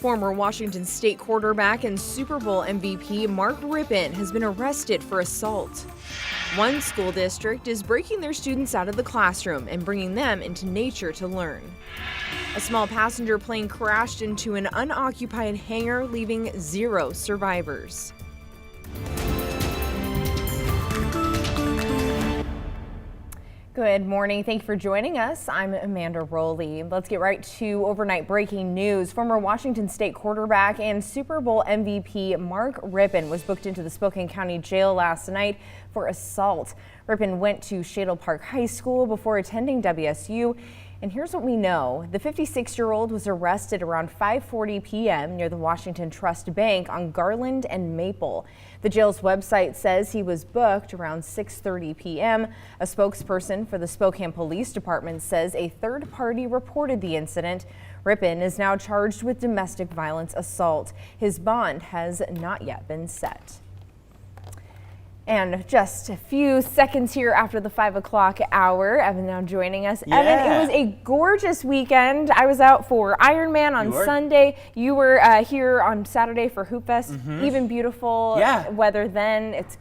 Former Washington State quarterback and Super Bowl MVP Mark Rypien has been arrested for assault. One school district is breaking their students out of the classroom and bringing them into nature to learn. A small passenger plane crashed into an unoccupied hangar, leaving 0 survivors. Good morning. Thank you for joining us. I'm Amanda Rowley. Let's get right to overnight breaking news. Former Washington State quarterback and Super Bowl MVP Mark Rypien was booked into the Spokane-County jail last night for assault. Rypien went to Shadle Park High School before attending WSU. And here's what we know. The 56-year-old was arrested around 5:40 p.m. near the Washington Trust Bank on Garland and Maple. The jail's website says he was booked around 6:30 p.m. A spokesperson for the Spokane Police Department says a third party reported the incident. Rypien is now charged with domestic violence assault. His bond has not yet been set. And just a few seconds here after the 5 o'clock hour, Evan now joining us. Yeah. Evan, it was a gorgeous weekend. I was out for Ironman on Sunday. You were here on Saturday for Hoop Fest. Even beautiful weather then. It's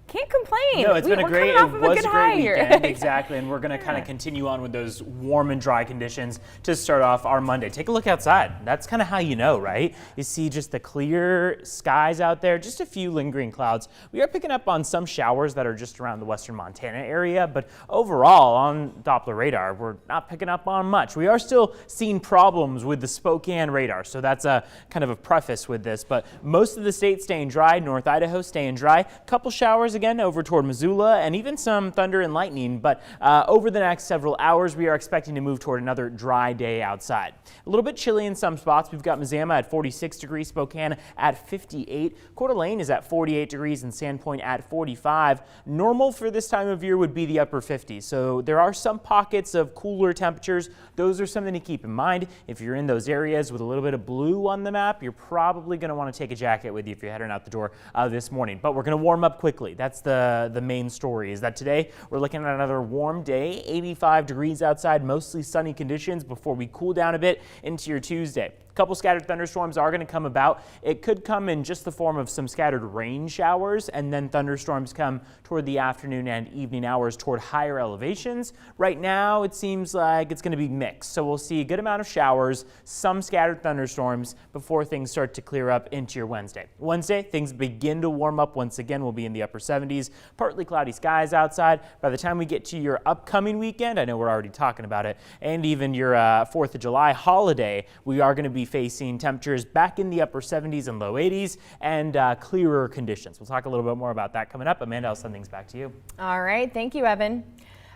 can't complain. No, it's been a great weekend. Exactly, and we're going to kind of continue on with those warm and dry conditions to start off our Monday. Take a look outside. That's kind of how you know, right? You see just the clear skies out there, just a few lingering clouds. We are picking up on some showers that are just around the western Montana area, but overall on Doppler radar, we're not picking up on much. We are still seeing problems with the Spokane radar, so that's a kind of a preface with this, but most of the state staying dry. North Idaho staying dry. Couple showers again over toward Missoula, and even some thunder and lightning, but over the next several hours we are expecting to move toward another dry day outside. A little bit chilly in some spots. We've got Mazama at 46 degrees, Spokane at 58, Coeur d'Alene is at 48 degrees, and Sandpoint at 45. Normal for this time of year would be the upper 50s, so there are some pockets of cooler temperatures. Those are something to keep in mind. If you're in those areas with a little bit of blue on the map, you're probably going to want to take a jacket with you if you're heading out the door this morning, but we're going to warm up quickly. That's the main story, is that today we're looking at another warm day, 85 degrees outside, mostly sunny conditions before we cool down a bit into your Tuesday. A couple scattered thunderstorms are going to come about. It could come in just the form of some scattered rain showers, and then thunderstorms come toward the afternoon and evening hours toward higher elevations. Right now it seems like it's going to be mixed, so we'll see a good amount of showers, some scattered thunderstorms before things start to clear up into your Wednesday. Wednesday, things begin to warm up once again. We'll be in the upper 70s, partly cloudy skies outside. By the time we get to your upcoming weekend, I know we're already talking about it, and even your 4th of July holiday, we are going to be facing temperatures back in the upper 70s and low 80s and clearer conditions. We'll talk a little bit more about that coming up. Amanda, I'll send things back to you. All right. Thank you, Evan.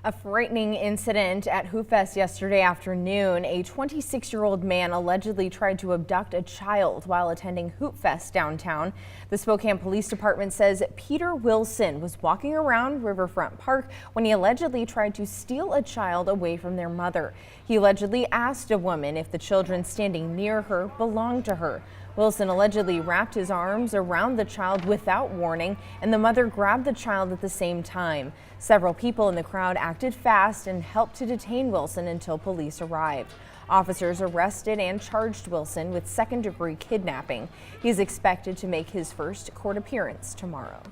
A frightening incident at Hoop Fest yesterday afternoon. A 26-year-old man allegedly tried to abduct a child while attending Hoop Fest downtown. The Spokane Police Department says Peter Wilson was walking around Riverfront Park when he allegedly tried to steal a child away from their mother. He allegedly asked a woman if the children standing near her belonged to her. Wilson allegedly wrapped his arms around the child without warning, and the mother grabbed the child at the same time. Several people in the crowd acted fast and helped to detain Wilson until police arrived. Officers arrested and charged Wilson with second-degree kidnapping. He is expected to make his first court appearance tomorrow.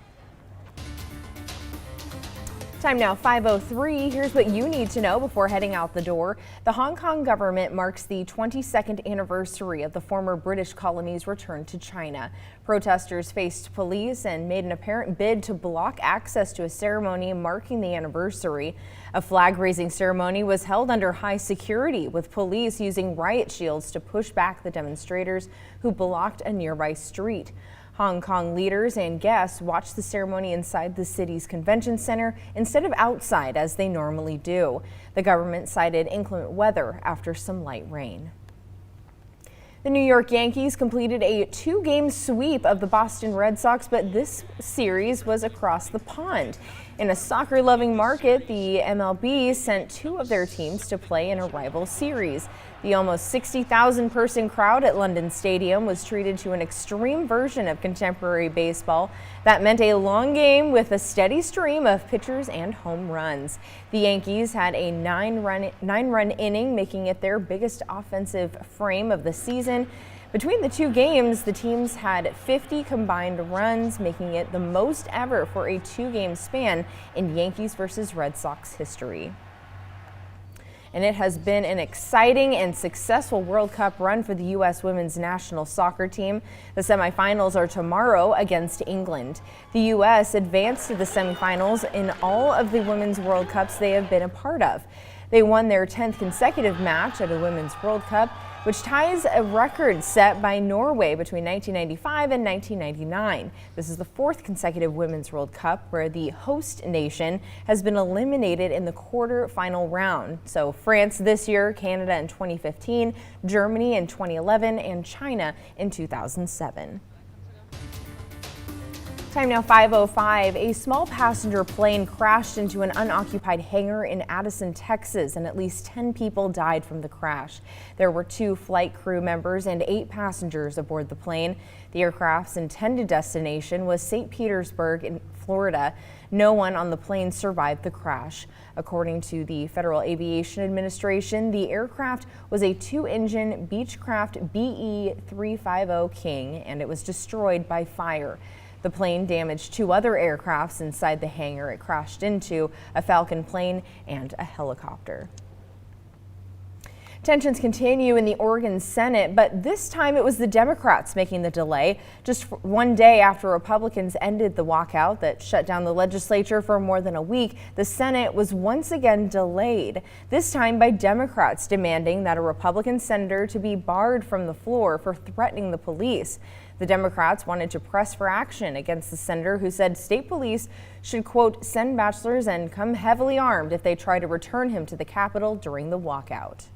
Time now 5:03. Here's what you need to know before heading out the door. The Hong Kong government marks the 22nd anniversary of the former British colony's return to China. Protesters faced police and made an apparent bid to block access to a ceremony marking the anniversary. A flag-raising ceremony was held under high security, with police using riot shields to push back the demonstrators who blocked a nearby street. Hong Kong leaders and guests watched the ceremony inside the city's convention center instead of outside as they normally do. The government cited inclement weather after some light rain. The New York Yankees completed a 2-game sweep of the Boston Red Sox, but this series was across the pond. In a soccer-loving market, the MLB sent 2 of their teams to play in a rival series. The almost 60,000-person crowd at London Stadium was treated to an extreme version of contemporary baseball. That meant a long game with a steady stream of pitchers and home runs. The Yankees had a 9-run inning, making it their biggest offensive frame of the season. Between the two games, the teams had 50 combined runs, making it the most ever for a two-game span in Yankees versus Red Sox history. And it has been an exciting and successful World Cup run for the U.S. women's national soccer team. The semifinals are tomorrow against England. The U.S. advanced to the semifinals in all of the Women's World Cups they have been a part of. They won their 10th consecutive match at a Women's World Cup, which ties a record set by Norway between 1995 and 1999. This is the fourth consecutive Women's World Cup where the host nation has been eliminated in the quarter-final round. So France this year, Canada in 2015, Germany in 2011, and China in 2007. Time now 5:05. A small passenger plane crashed into an unoccupied hangar in Addison, Texas, and at least 10 people died from the crash. There were 2 flight crew members and 8 passengers aboard the plane. The aircraft's intended destination was St. Petersburg in Florida. No one on the plane survived the crash. According to the Federal Aviation Administration, the aircraft was a 2-engine Beechcraft BE-350 King, and it was destroyed by fire. The plane damaged 2 other aircrafts inside the hangar it crashed into, a Falcon plane and a helicopter. Tensions continue in the Oregon Senate, but this time it was the Democrats making the delay. Just one day after Republicans ended the walkout that shut down the legislature for more than a week, the Senate was once again delayed, this time by Democrats demanding that a Republican senator to be barred from the floor for threatening the police. The Democrats wanted to press for action against the senator who said state police should, quote, send bachelors and come heavily armed if they try to return him to the Capitol during the walkout.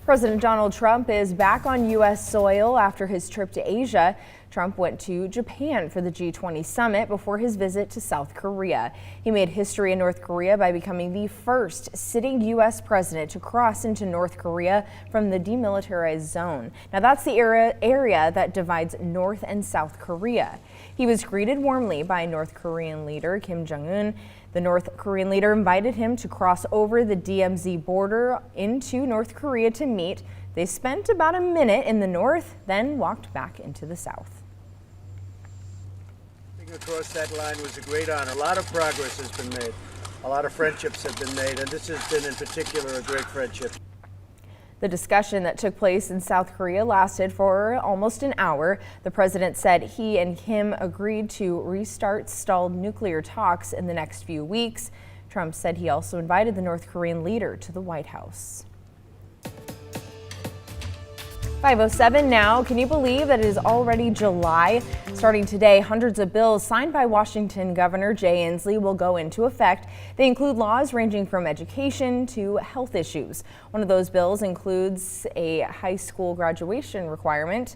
President Donald Trump is back on U.S. soil after his trip to Asia. Trump went to Japan for the G20 summit before his visit to South Korea. He made history in North Korea by becoming the first sitting U.S. president to cross into North Korea from the demilitarized zone. Now that's the area that divides North and South Korea. He was greeted warmly by North Korean leader Kim Jong-un. The North Korean leader invited him to cross over the DMZ border into North Korea to meet. They spent about a minute in the north, then walked back into the south. Across that line was a great honor. A lot of progress has been made. A lot of friendships have been made, and this has been in particular a great friendship. The discussion that took place in South Korea lasted for almost an hour. The president said he and Kim agreed to restart stalled nuclear talks in the next few weeks. Trump said he also invited the North Korean leader to the White House. 5:07 now. Can you believe that it is already July? Starting today, hundreds of bills signed by Washington Governor Jay Inslee will go into effect. They include laws ranging from education to health issues. One of those bills includes a high school graduation requirement.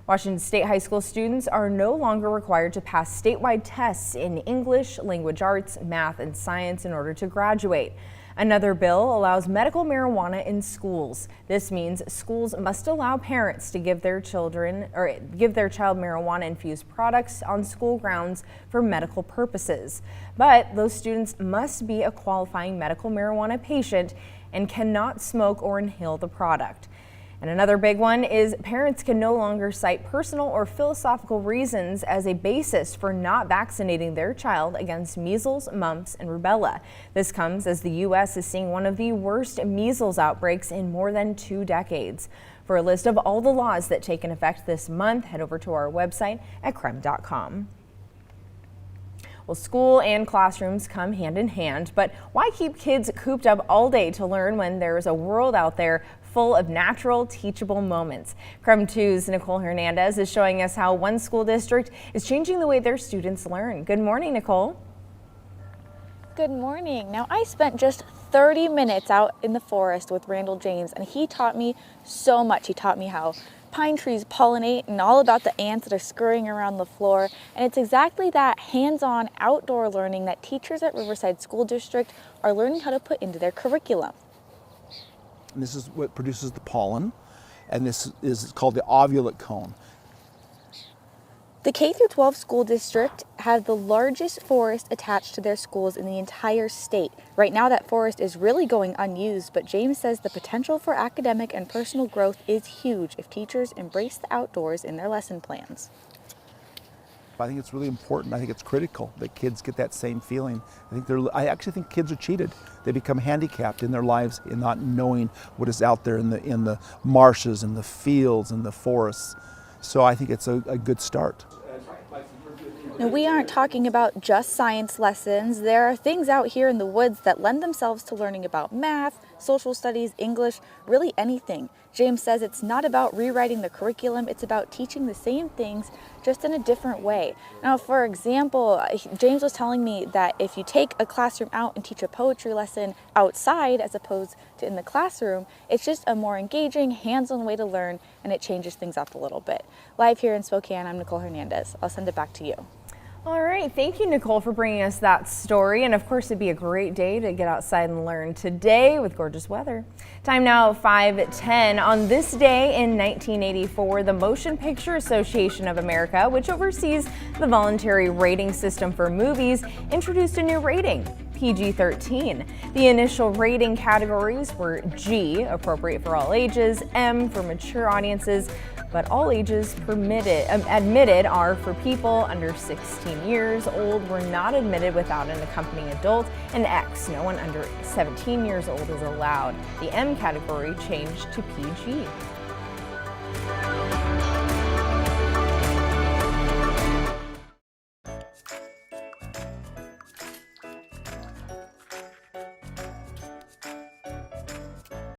Washington State high school students are no longer required to pass statewide tests in English, language arts, math, and science in order to graduate. Another bill allows medical marijuana in schools. This means schools must allow parents to give their child marijuana infused products on school grounds for medical purposes. But those students must be a qualifying medical marijuana patient and cannot smoke or inhale the product. And another big one is parents can no longer cite personal or philosophical reasons as a basis for not vaccinating their child against measles, mumps, and rubella. This comes as the U.S. is seeing one of the worst measles outbreaks in more than 2 decades. For a list of all the laws that take in effect this month, head over to our website at KREM.com. Well, school and classrooms come hand in hand, but why keep kids cooped up all day to learn when there's a world out there full of natural, teachable moments? KREM 2's Nicole Hernandez is showing us how one school district is changing the way their students learn. Good morning, Nicole. Good morning. Now, I spent just 30 minutes out in the forest with Randall James, and he taught me so much. He taught me how pine trees pollinate and all about the ants that are scurrying around the floor. And it's exactly that hands-on outdoor learning that teachers at Riverside School District are learning how to put into their curriculum. And this is what produces the pollen, and this is called the ovulate cone. The K-12 school district have the largest forest attached to their schools in the entire state. Right now that forest is really going unused, but James says the potential for academic and personal growth is huge if teachers embrace the outdoors in their lesson plans. I think it's really important. I think it's critical that kids get that same feeling. I actually think kids are cheated. They become handicapped in their lives in not knowing what is out there in the marshes and the fields and the forests. So I think it's a good start. Now, we aren't talking about just science lessons. There are things out here in the woods that lend themselves to learning about math, social studies, English, really anything. James says it's not about rewriting the curriculum, it's about teaching the same things just in a different way. Now, for example, James was telling me that if you take a classroom out and teach a poetry lesson outside as opposed to in the classroom, it's just a more engaging, hands-on way to learn, and it changes things up a little bit. Live here in Spokane, I'm Nicole Hernandez. I'll send it back to you. All right, thank you, Nicole, for bringing us that story. And of course, it'd be a great day to get outside and learn today with gorgeous weather. Time now, 5:10. On this day in 1984, the Motion Picture Association of America, which oversees the voluntary rating system for movies, introduced a new rating, PG-13. The initial rating categories were G, appropriate for all ages, M for mature audiences, but all ages admitted are for people under 16 years old were not admitted without an accompanying adult, and X, no one under 17 years old is allowed. The M category changed to PG.